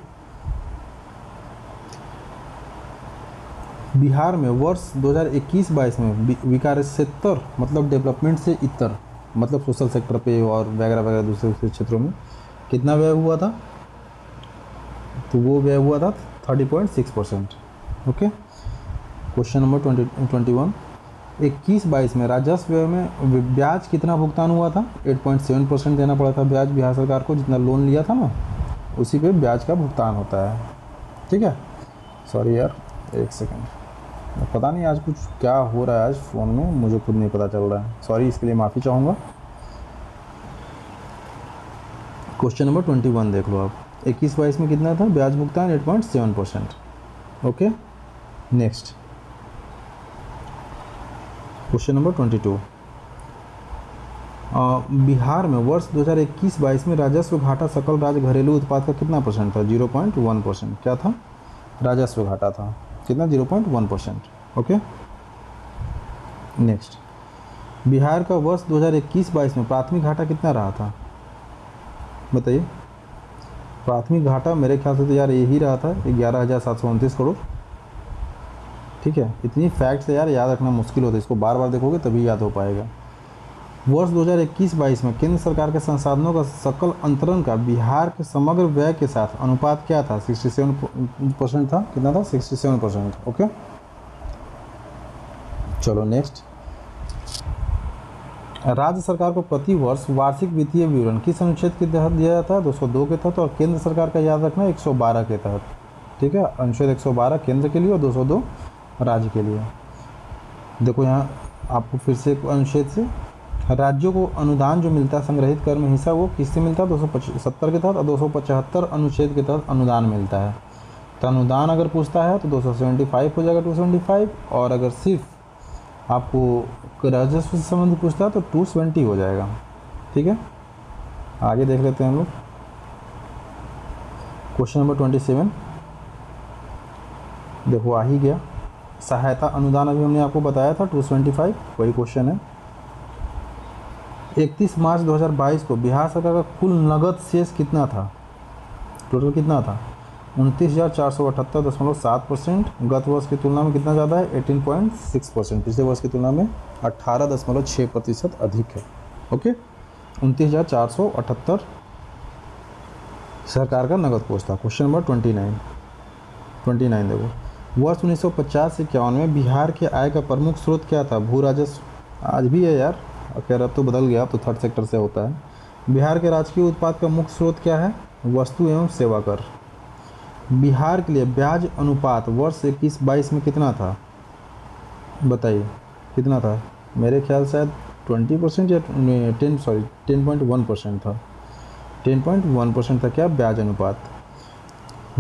बिहार में वर्ष 2021-22 में विकासोत्तर मतलब डेवलपमेंट से इतर मतलब सोशल सेक्टर पे और वगैरह वगैरह दूसरे क्षेत्रों में कितना व्यय हुआ था? तो वो व्यय हुआ था 30.6%। ओके। क्वेश्चन नंबर 21, 21-22 में राजस्व व्यय में ब्याज कितना भुगतान हुआ था? 8.7% देना पड़ा था ब्याज बिहार सरकार को, जितना लोन लिया था ना उसी पे ब्याज का भुगतान होता है। ठीक है। सॉरी यार, एक सेकेंड, पता नहीं आज कुछ क्या हो रहा है आज फ़ोन में, मुझे खुद नहीं पता चल रहा है, सॉरी, इसके लिए माफ़ी चाहूँगा। क्वेश्चन नंबर 21 देख लो आप। 21-22 में कितना था ब्याज भुगतान? 8.7%। Okay. Next question number 22, Bihar में वर्ष 2021-22 में राजस्व घाटा सकल राज्य घरेलू उत्पाद का कितना परसेंट था? 0.1%। क्या था? राजस्व घाटा था कितना? 0.1%। ओके। नेक्स्ट, बिहार का वर्ष 2021-22 में प्राथमिक घाटा कितना रहा था? बताइए। प्राथमिक घाटा मेरे ख्याल से तो यार यही रहा था 11,729 करोड़। ठीक है। इतनी फैक्ट्स यार याद रखना मुश्किल होता है, इसको बार बार देखोगे तभी याद हो पाएगा। वर्ष 2021-22 में केंद्र सरकार के संसाधनों का सकल अंतरण का बिहार के समग्र व्यय के साथ अनुपात क्या था? 67% था। कितना था? 67%। ओके। चलो नेक्स्ट, राज्य सरकार को प्रति वर्ष वार्षिक वित्तीय विवरण किस अनुच्छेद के तहत दिया जाता है? 202 के तहत। और केंद्र सरकार का याद रखना 112 के तहत। ठीक है। अनुच्छेद 112 केंद्र के लिए और 202 राज्य के लिए। देखो यहाँ आपको फिर से अनुच्छेद से, राज्यों को अनुदान जो मिलता है संग्रहित कर में हिस्सा, वो किससे मिलता है? 270 के तहत और 275 अनुच्छेद के तहत अनुदान मिलता है। तो अनुदान अगर पूछता है तो 275 हो जाएगा, 275। और अगर सिर्फ आपको राजस्व से संबंधित पूछता है तो 220 हो जाएगा। ठीक है। आगे देख लेते हैं हम लोग। क्वेश्चन नंबर 27 देखो आ ही गया। सहायता अनुदान अभी हमने आपको बताया था 225, वही क्वेश्चन है। 31 मार्च 2022 को बिहार सरकार का कुल नगद शेष कितना था? टोटल कितना था? 29,478.7%। गत वर्ष की तुलना में कितना ज़्यादा है? 18.6%। पिछले वर्ष की तुलना में 18.6% अधिक है। ओके। 29,478 सरकार का नगद कोष था। क्वेश्चन नंबर 29 देखो। वर्ष 1950 से 51 में बिहार के आय का प्रमुख स्रोत क्या था? भू राजस्व। आज भी है यार, खैर अब तो बदल गया, अब तो थर्ड सेक्टर से होता है। बिहार के राजकीय उत्पाद का मुख्य स्रोत क्या है? वस्तु एवं सेवा कर। बिहार के लिए ब्याज अनुपात वर्ष 21-22 में कितना था? बताइए कितना था? मेरे ख्याल शायद 20% या 10.1% था। 10.1% था क्या ब्याज अनुपात?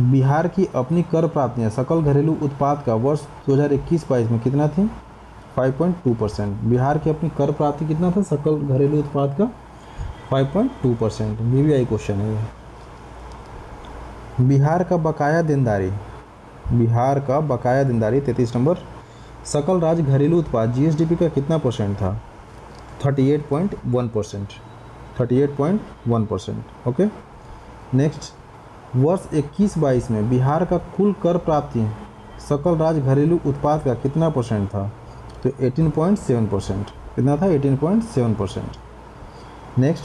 बिहार की अपनी कर प्राप्तियाँ सकल घरेलू उत्पाद का वर्ष 2021-22 में कितना थी? 5.2%। बिहार की अपनी कर प्राप्ति कितना था सकल घरेलू उत्पाद का? 5.2%। BBI क्वेश्चन है ये। बिहार का बकाया देनदारी 33 नंबर सकल राज्य घरेलू उत्पाद GSDP का कितना परसेंट था? 38.1%। ओके। नेक्स्ट, वर्ष 21-22 में बिहार का कुल कर प्राप्ति सकल राज्य घरेलू उत्पाद का कितना परसेंट था? तो 18.7%। कितना था? 18.7%। नेक्स्ट,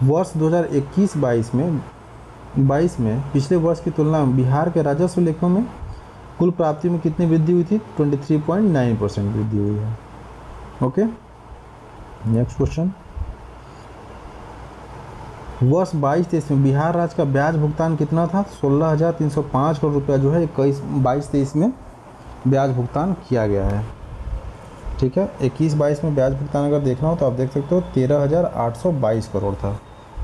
वर्ष 2021-22 में पिछले वर्ष की तुलना में बिहार के राजस्व लेखों में कुल प्राप्ति में कितनी वृद्धि हुई थी? 23.9% वृद्धि हुई है। ओके। नेक्स्ट क्वेश्चन, वर्ष 22-23 में बिहार राज्य का ब्याज भुगतान कितना था? 16,305 करोड़ रुपया जो है 22-23 में ब्याज भुगतान किया गया है। ठीक है। 21-22 में ब्याज भुगतान अगर देखना हो तो आप देख सकते हो 13,822 करोड़ था,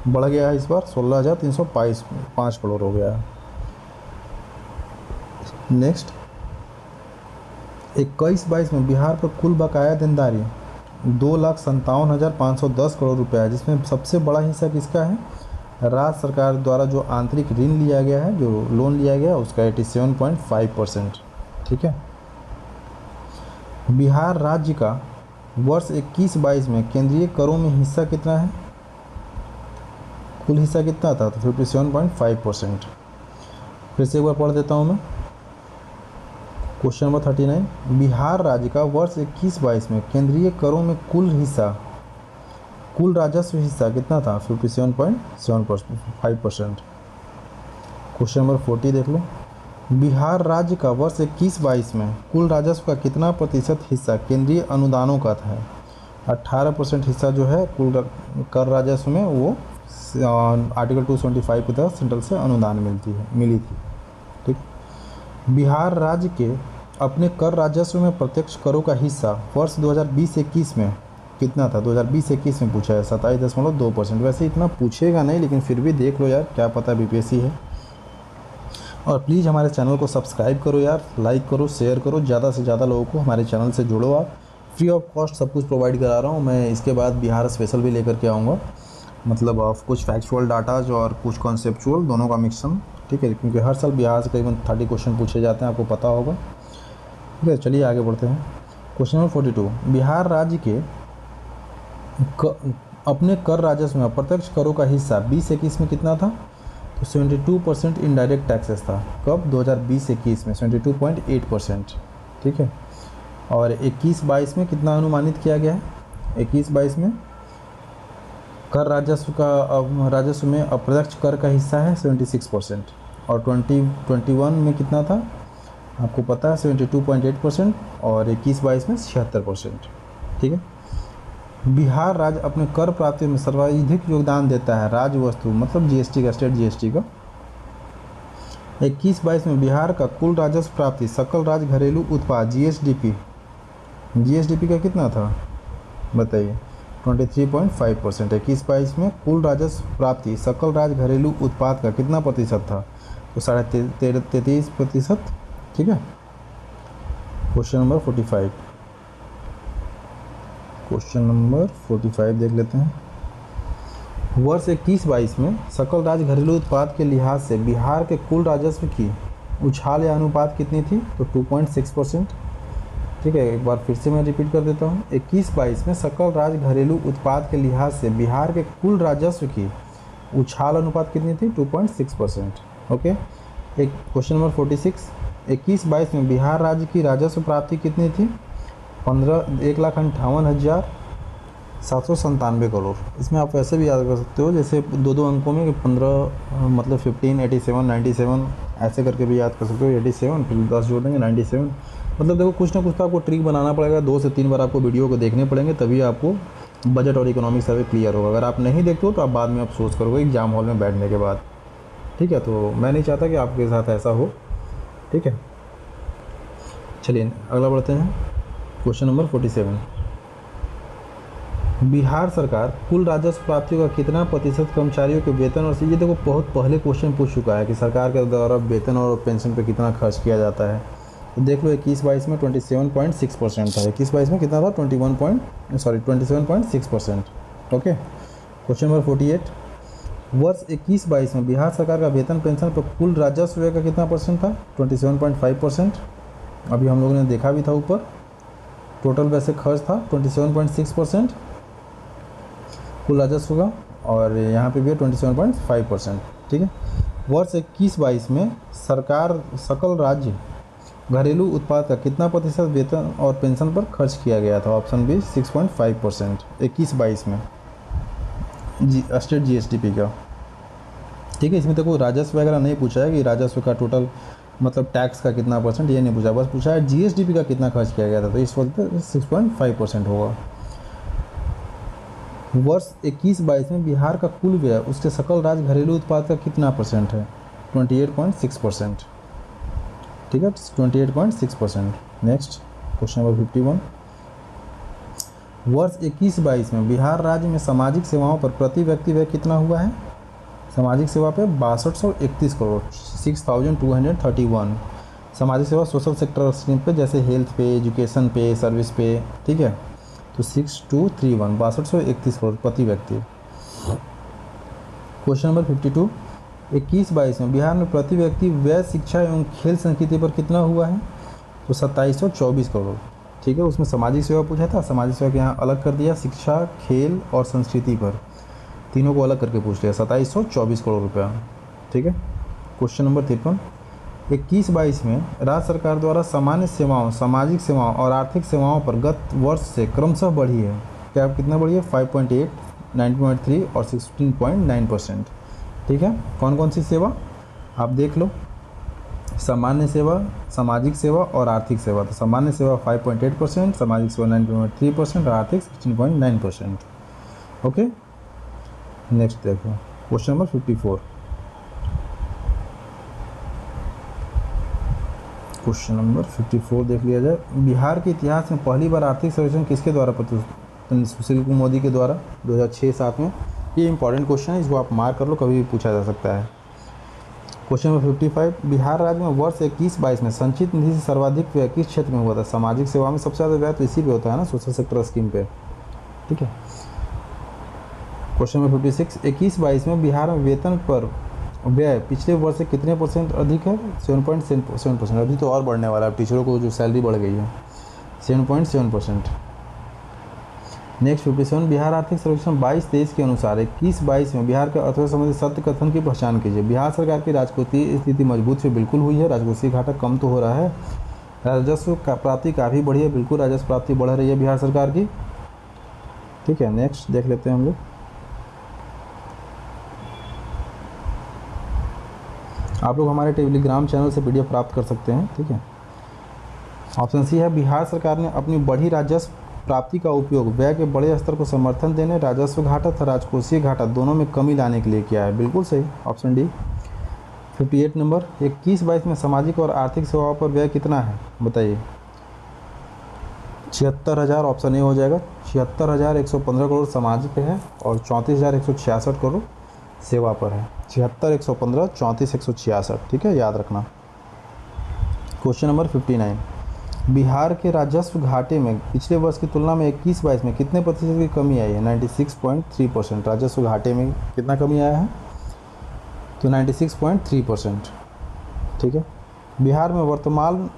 बढ़ गया है इस बार 16,305 करोड़ हो गया है। नेक्स्ट 21-22 में बिहार पर कुल बकाया देनदारी 2,57,510 करोड़ रुपया है, जिसमें सबसे बड़ा हिस्सा किसका है? राज्य सरकार द्वारा जो आंतरिक ऋण लिया गया है, जो लोन लिया गया है, उसका 87.5%। ठीक है। बिहार राज्य का वर्ष 21-22 में केंद्रीय करों में हिस्सा कितना है? कुल हिस्सा कितना था? तो 57.5%। फिर से एक बार पढ़ देता हूँ मैं। क्वेश्चन नंबर 39, बिहार राज्य का वर्ष 21-22 में केंद्रीय करों में कुल राजस्व हिस्सा कितना था? 57.5%। क्वेश्चन नंबर 40 देख लो। बिहार राज्य का वर्ष 21-22 में कुल राजस्व का कितना प्रतिशत हिस्सा केंद्रीय अनुदानों का था? 18% हिस्सा जो है कुल कर राजस्व में, वो आर्टिकल 275 के तहत सेंट्रल से अनुदान मिली थी। ठीक। बिहार राज्य के अपने कर राजस्व में प्रत्यक्ष करों का हिस्सा वर्ष 2020-21 में कितना था? 2020-21 में पूछा है 27.2%। वैसे इतना पूछेगा नहीं, लेकिन फिर भी देख लो यार, क्या पता बीपीएससी है। और प्लीज़ हमारे चैनल को सब्सक्राइब करो यार, लाइक करो, शेयर करो, ज़्यादा से ज़्यादा लोगों को हमारे चैनल से जुड़ो। आप फ्री ऑफ कॉस्ट सब कुछ प्रोवाइड करा रहा हूँ मैं। इसके बाद बिहार स्पेशल भी लेकर के आऊँगा, मतलब कुछ फैक्चुअल डाटाज और कुछ कॉन्सेप्चुअल, दोनों का मिक्सन। ठीक है, क्योंकि हर साल बिहार से करीबन 30 क्वेश्चन पूछे जाते हैं, आपको पता होगा। ठीक है, चलिए आगे बढ़ते हैं। क्वेश्चन नंबर 42, बिहार राज्य के अपने कर राजस्व में अप्रत्यक्ष करों का हिस्सा 20-21 में कितना था? तो 72% इनडायरेक्ट टैक्सेस था। कब? 2020-21 में 72.8%। ठीक है। और 21-22 में कितना अनुमानित किया गया है? 21-22 में कर राजस्व में अप्रत्यक्ष कर का हिस्सा है 76%। और 2021 में कितना था? आपको पता है 72.8%। और 21-22 में 76%। ठीक है। बिहार राज्य अपने कर प्राप्ति में सर्वाधिक योगदान देता है राज्य वस्तु, मतलब जीएसटी का, स्टेट जीएसटी का। 21-22 में बिहार का कुल राजस्व प्राप्ति सकल राज्य घरेलू उत्पाद जीएसडीपी का कितना था? बताइए। 23.5%। 21-22 में कुल राजस्व प्राप्ति सकल राज्य घरेलू उत्पाद का कितना प्रतिशत था? तो 33%। ठीक है। क्वेश्चन नंबर 45, क्वेश्चन नंबर 45 देख लेते हैं। वर्ष 21-22 में सकल राज्य घरेलू उत्पाद के लिहाज से बिहार के कुल राजस्व की उछाल या अनुपात कितनी थी? तो 2.6%। ठीक है, एक बार फिर से मैं रिपीट कर देता हूँ। 21-22 में सकल राज्य घरेलू उत्पाद के लिहाज से बिहार के कुल राजस्व की उछाल अनुपात कितनी थी? 2.6%। ओके। एक क्वेश्चन नंबर 46, 21-22 में बिहार राज्य की राजस्व प्राप्ति कितनी थी? 1,58,797 करोड़। इसमें आप वैसे भी याद कर सकते हो, जैसे दो अंकों में 15 मतलब 15, 87, 97 ऐसे करके भी याद कर सकते हो। 87 फिर 10 जोड़ देंगे 97। मतलब देखो, कुछ ना कुछ तो आपको ट्रिक बनाना पड़ेगा। 2 से 3 बार आपको वीडियो को देखने पड़ेंगे, तभी आपको बजट और इकोनॉमिक सर्वे क्लियर होगा। अगर आप नहीं देखते हो तो आप बाद में अफसोस करोगे एग्जाम हॉल में बैठने के बाद। ठीक है, तो मैं नहीं चाहता कि आपके साथ ऐसा हो। ठीक है, चलिए अगला बढ़ते हैं। क्वेश्चन नंबर 47, बिहार सरकार कुल राजस्व प्राप्तियों का कितना प्रतिशत कर्मचारियों के वेतन और ये देखो बहुत पहले क्वेश्चन पूछ चुका है कि सरकार के द्वारा वेतन और पेंशन पे कितना खर्च किया जाता है। तो देख लो 21-22 में 27.6% था। 21-22 में कितना था? 27.6%। ओके। क्वेश्चन नंबर 48, वर्ष 21-22 में बिहार सरकार का वेतन पेंशन पर कुल राजस्व व्यय का कितना परसेंट था? 27.5%। अभी हम लोगों ने देखा भी था ऊपर, टोटल वैसे खर्च था 27.6% कुल राजस्व का, और यहाँ पे भी है 27.5%। ठीक है। वर्ष 21-22 में सरकार सकल राज्य घरेलू उत्पाद का कितना प्रतिशत वेतन और पेंशन पर खर्च किया गया था? Option B 6.5%। 21-22 में स्टेट जीएसडीपी का। ठीक है, इसमें देखो राजस्व वगैरह नहीं पूछा है कि राजस्व का टोटल मतलब टैक्स का कितना परसेंट, ये नहीं पूछा, बस पूछा है जीएसडीपी का कितना खर्च किया गया था। तो इस वक्त 6.5% होगा। वर्ष 21-22 में बिहार का कुल व्यय उसके सकल राज्य घरेलू उत्पाद का कितना परसेंट है? 28.6%। ठीक है, 28.6%। नेक्स्ट क्वेश्चन नंबर 51, वर्ष 21-22 में बिहार राज्य में सामाजिक सेवाओं पर प्रति व्यक्ति व्यय कितना हुआ है? सामाजिक सेवा पे 6231 करोड़ 6231। सामाजिक सेवा सोशल सेक्टर स्कीम पे, जैसे हेल्थ पे, एजुकेशन पे, सर्विस पे, ठीक है। तो 6231 6231 करोड़ प्रति व्यक्ति। क्वेश्चन नंबर 52, 21-22 में बिहार में प्रति व्यक्ति व्यय शिक्षा एवं खेल संस्कृति पर कितना हुआ है? तो 2724 करोड़, ठीक है। उसमें सामाजिक सेवा पूछा था, सामाजिक सेवा के यहाँ अलग कर दिया, शिक्षा, खेल और संस्कृति पर तीनों को अलग करके पूछ लिया, 2724 करोड़ रुपया, ठीक है। क्वेश्चन नंबर 53, 21-22 में राज्य सरकार द्वारा सामान्य सेवाओं, सामाजिक सेवाओं और आर्थिक सेवाओं पर गत वर्ष से क्रमशः बढ़ी है। क्या कितना बढ़ी है? 5.8, 9.3 और 16.9%, ठीक है। कौन कौन सी सेवा आप देख लो, सामान्य सेवा, सामाजिक सेवा और आर्थिक सेवा। तो सामान्य सेवा 5.8%, सामाजिक सेवा 9.3% और आर्थिक 16.9%, ओके। नेक्स्ट देखो क्वेश्चन नंबर 54, क्वेश्चन नंबर 54 देख लिया जाए। बिहार के इतिहास में पहली बार आर्थिक सर्वेक्षण किसके द्वारा प्रस्तुत? सुशील कुमार मोदी के द्वारा 2006-07 में। ये इंपॉर्टेंट क्वेश्चन है, इसको आप मार्क कर लो, कभी भी पूछा जा सकता है। क्वेश्चन नंबर 55, बिहार राज्य में वर्ष 21-22 में संचित निधि से सर्वाधिक व्यय किस क्षेत्र में हुआ था? सामाजिक सेवा में सबसे ज़्यादा व्यय तो इसी पे होता है ना, सोशल सेक्टर स्कीम पे, ठीक है। क्वेश्चन नंबर 56, 21-22 में बिहार में वेतन पर व्यय पिछले वर्ष से कितने % अधिक है? 7.7%। अभी तो और बढ़ने वाला है, टीचरों को जो सैलरी बढ़ गई है, 7.7%। नेक्स्ट 57, बिहार आर्थिक सर्वेक्षण 22-23 के अनुसार 21-22 में बिहार के अर्थव्यवस्था संबंधी सत्य कथन की पहचान कीजिए। बिहार सरकार की राजकोषीय स्थिति मजबूत से बिल्कुल हुई है, राजकोषीय घाटा कम तो हो रहा है, राजस्व प्राप्ति काफ़ी बढ़ी है, बिल्कुल राजस्व प्राप्ति बढ़ रही है बिहार सरकार की, ठीक है। नेक्स्ट देख लेते हैं हम लोग, आप लोग हमारे टेलीग्राम चैनल से PDF प्राप्त कर सकते हैं, ठीक है। ऑप्शन सी है, बिहार सरकार ने अपनी बढ़ी राजस्व प्राप्ति का उपयोग व्यय के बड़े स्तर को समर्थन देने, राजस्व घाटा तथा राजकोषीय घाटा दोनों में कमी लाने के लिए किया है। बिल्कुल सही, ऑप्शन डी। 58 नंबर, 21-22 में सामाजिक और आर्थिक सेवाओं पर व्यय कितना है बताइए? 76,000, ऑप्शन ए हो जाएगा। 76,115 करोड़ सामाजिक पे है और 34,166 करोड़ सेवा पर है। 76,115, 34,166, ठीक है, याद रखना। क्वेश्चन नंबर 59, बिहार के राजस्व घाटे में पिछले वर्ष की तुलना में 21-22 में कितने प्रतिशत की कमी आई है? 96.3%। राजस्व घाटे में कितना कमी आया है? तो 96.3%, ठीक है। बिहार में वर्तमान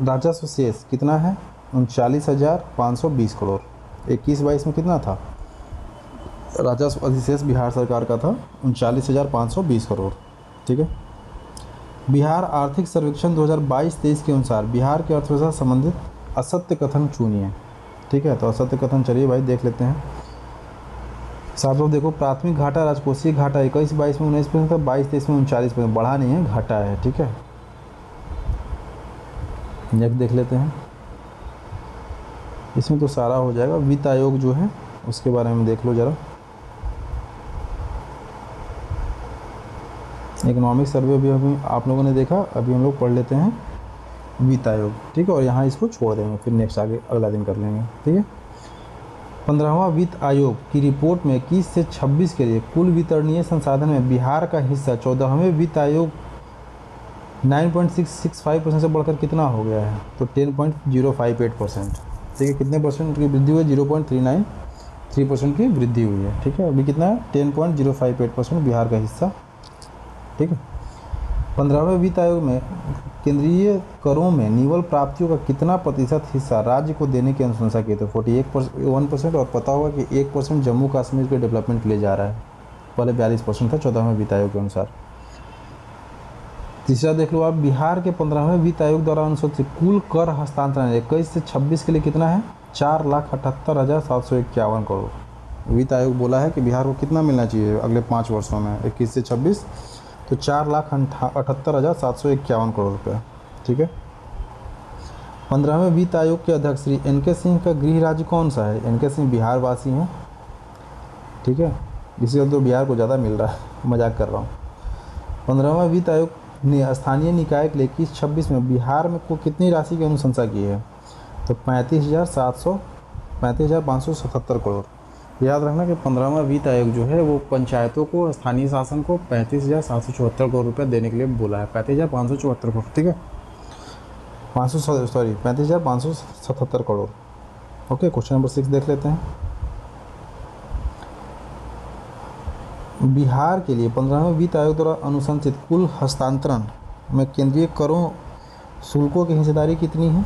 राजस्व शेष कितना है? 39,520 करोड़। 21-22 में कितना था राजस्व अधिशेष बिहार सरकार का? था 39,520 करोड़, ठीक है। बिहार आर्थिक सर्वेक्षण 2022-23 के अनुसार बिहार की अर्थव्यवस्था संबंधित असत्य कथन चुनिए, ठीक है। तो असत्य कथन चलिए भाई देख लेते हैं। साथ लोग देखो, प्राथमिक घाटा, राजकोषीय घाटा 21-22 में 19% था, 22-23 में 39%, बढ़ा नहीं है, घाटा है, ठीक है। नेक्स्ट देख लेते हैं, इसमें तो सारा हो जाएगा। वित्त आयोग जो है उसके बारे में देख लो जरा। इकोनॉमिक सर्वे भी अभी आप लोगों ने देखा, अभी हम लोग पढ़ लेते हैं वित्त आयोग, ठीक है। और यहाँ इसको छोड़ देंगे, फिर नेक्स्ट आगे अगला दिन कर लेंगे, ठीक है। 15वां वित्त आयोग की रिपोर्ट में 21 से 26 के लिए कुल वितरणीय संसाधन में बिहार का हिस्सा 14वें वित्त आयोग 9.665% से बढ़कर कितना हो गया है? तो 10.058%, ठीक है। कितने परसेंट की वृद्धि हुई? 0.393% की वृद्धि हुई है, ठीक है। अभी कितना है? 10.058% बिहार का हिस्सा, ठीक है। 15वें वित्त आयोग में केंद्रीय करों में निवल प्राप्तियों का कितना प्रतिशत हिस्सा राज्य को देने की अनुशंसा की? तो 41%। और पता होगा कि 1% जम्मू कश्मीर के डेवलपमेंट के लिए जा रहा है, पहले 42% था 14वें वित्त आयोग के अनुसार। तीसरा देख लो आप, बिहार के 15वें वित्त आयोग द्वारा अनुसूचित कुल कर हस्तांतरण 21 से 26 के लिए कितना है? 4,78,751 करोड़। वित्त आयोग बोला है कि बिहार को कितना मिलना चाहिए अगले 5 वर्षों में, 21 से 26, तो 4,78,751 करोड़ रुपये, ठीक है। 15वें वित्त आयोग के अध्यक्ष श्री NK सिंह का गृह राज्य कौन सा है? NK सिंह बिहार वासी हैं, ठीक है। इसी तो बिहार को ज़्यादा मिल रहा है, मजाक कर रहा हूँ। 15वां वित्त आयोग ने स्थानीय निकाय के लिए 21-26 में बिहार में को कितनी राशि की अनुशंसा की है? तो 35,577 करोड़। याद रखना कि 15वां वित्त आयोग जो है वो पंचायतों को, स्थानीय शासन को 35,774 करोड़ रुपये देने के लिए बोला है, 35,574 करोड़, ठीक है। Sorry 35,577 crore. Okay, question number 6 देख लेते हैं। बिहार के लिए 15वें वित्त आयोग द्वारा अनुशंसित कुल हस्तांतरण में केंद्रीय करों शुल्कों की हिस्सेदारी कितनी है?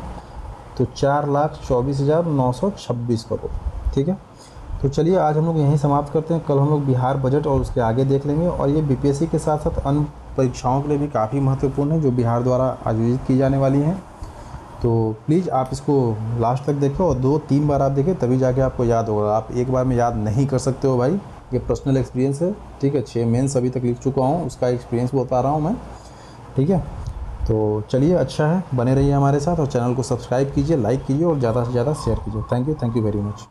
तो 4,24,926 करोड़। ठीक है, तो चलिए आज हम लोग यहीं समाप्त करते हैं। कल हम लोग बिहार बजट और उसके आगे देख लेंगे। और ये बीपीएससी के साथ साथ अन्य परीक्षाओं के लिए भी काफ़ी महत्वपूर्ण है जो बिहार द्वारा आयोजित की जाने वाली हैं। तो प्लीज़ आप इसको लास्ट तक देखें और 2-3 बार आप देखें, तभी जाके आपको याद होगा। आप एक बार में याद नहीं कर सकते हो भाई, ये पर्सनल एक्सपीरियंस है। ठीक है, 6 मेंस अभी तक लिख चुका हूँ, उसका एक्सपीरियंस बता रहा हूँ मैं। ठीक है, तो चलिए अच्छा है, बने रहिए हमारे साथ और चैनल को सब्सक्राइब कीजिए, लाइक कीजिए और ज़्यादा से ज़्यादा शेयर कीजिए। Thank you very much.